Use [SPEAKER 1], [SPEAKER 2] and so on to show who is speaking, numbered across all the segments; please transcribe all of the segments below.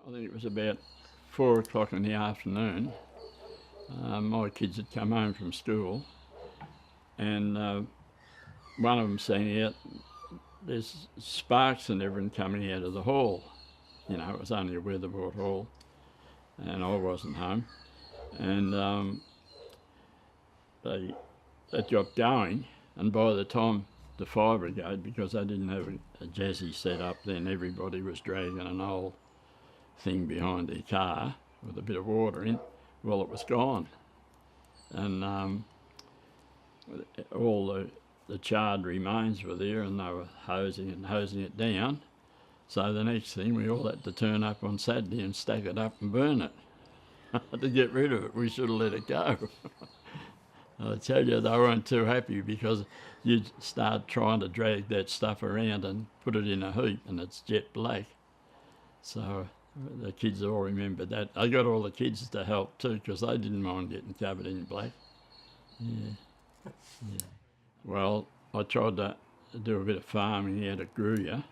[SPEAKER 1] I think it was about 4 o'clock in the afternoon. My kids had come home from school, and one of them sang out, "There's sparks and everything coming out of the hall." You know, it was only a weatherboard hall, and I wasn't home. And they got going, and by the time the fire brigade, because they didn't have a jazzy set up then, everybody was dragging an old thing behind their car with a bit of water in. Well, it was gone, and all the charred remains were there, and they were hosing it down. So the next thing, we all had to turn up on Saturday and stack it up and burn it to get rid of it. We should have let it go. I tell you, they weren't too happy, because you'd start trying to drag that stuff around and put it in a heap, and it's jet black. So the kids all remembered that. I got all the kids to help too, because they didn't mind getting covered in black. Yeah. Well, I tried to do a bit of farming out at Gruyere,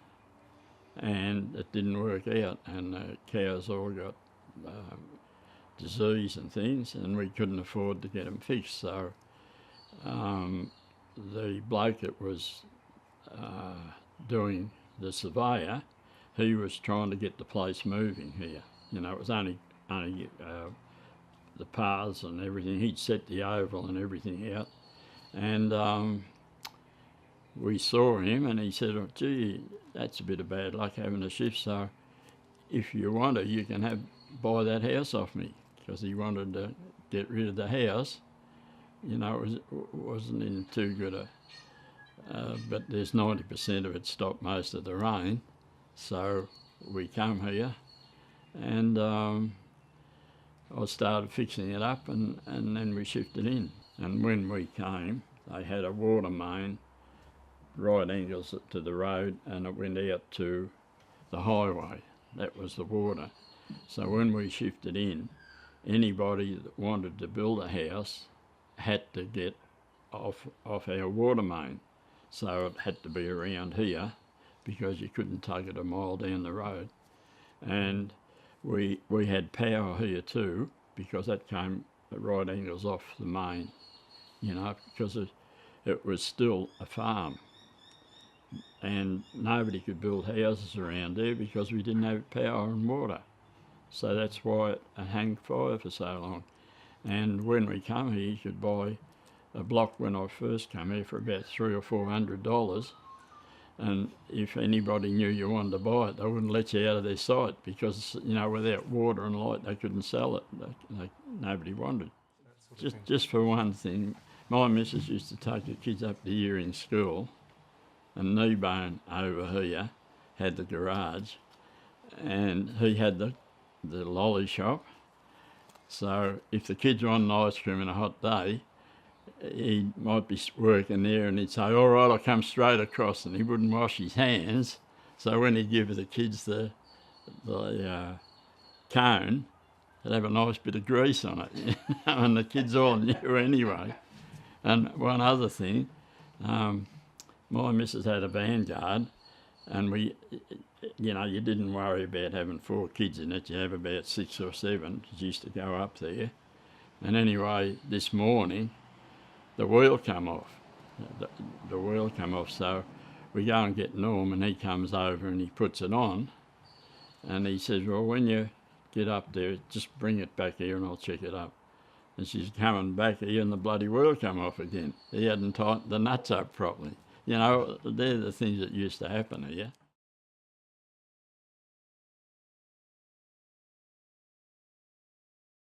[SPEAKER 1] and it didn't work out, and the cows all got disease and things, and we couldn't afford to get them fixed. So the bloke that was doing the surveyor, he was trying to get the place moving here. You know, it was only the paths and everything. He'd set the oval and everything out, and we saw him, and he said, "Oh, gee, that's a bit of bad luck having a shift, so if you want to, you can buy that house off me," because he wanted to get rid of the house. You know, it wasn't in too good a, but there's 90% of it stopped most of the rain. So we come here, and I started fixing it up, and then we shifted in. And when we came, they had a water main right angles to the road, and it went out to the highway. That was the water. So when we shifted in, anybody that wanted to build a house had to get off our water main. So it had to be around here, because you couldn't take it a mile down the road. And we had power here too, because that came at right angles off the main, you know, because it was still a farm. And nobody could build houses around there because we didn't have power and water. So that's why it hung fire for so long. And when we come here, you could buy a block when I first came here for about $300 or $400. And if anybody knew you wanted to buy it, they wouldn't let you out of their sight, because, you know, without water and light, they couldn't sell it. Nobody wanted. Just for one thing, my missus used to take the kids up to here in school, and Kneebone over here had the garage, and he had the lolly shop. So if the kids wanted ice cream on a hot day, he might be working there, and he'd say, "All right, I'll come straight across," and he wouldn't wash his hands. So when he'd give the kids the cone, it'd have a nice bit of grease on it, you know, and the kids all knew anyway. And one other thing, my missus had a vanguard, and we, you know, you didn't worry about having 4 kids in it. You have about 6 or 7. It used to go up there. And anyway, this morning, the wheel come off. The wheel come off, so we go and get Norm, and he comes over and he puts it on, and he says, "Well, when you get up there, just bring it back here and I'll check it up." And she's coming back here, and the bloody wheel come off again. He hadn't tightened the nuts up properly. You know, they're the things that used to happen here.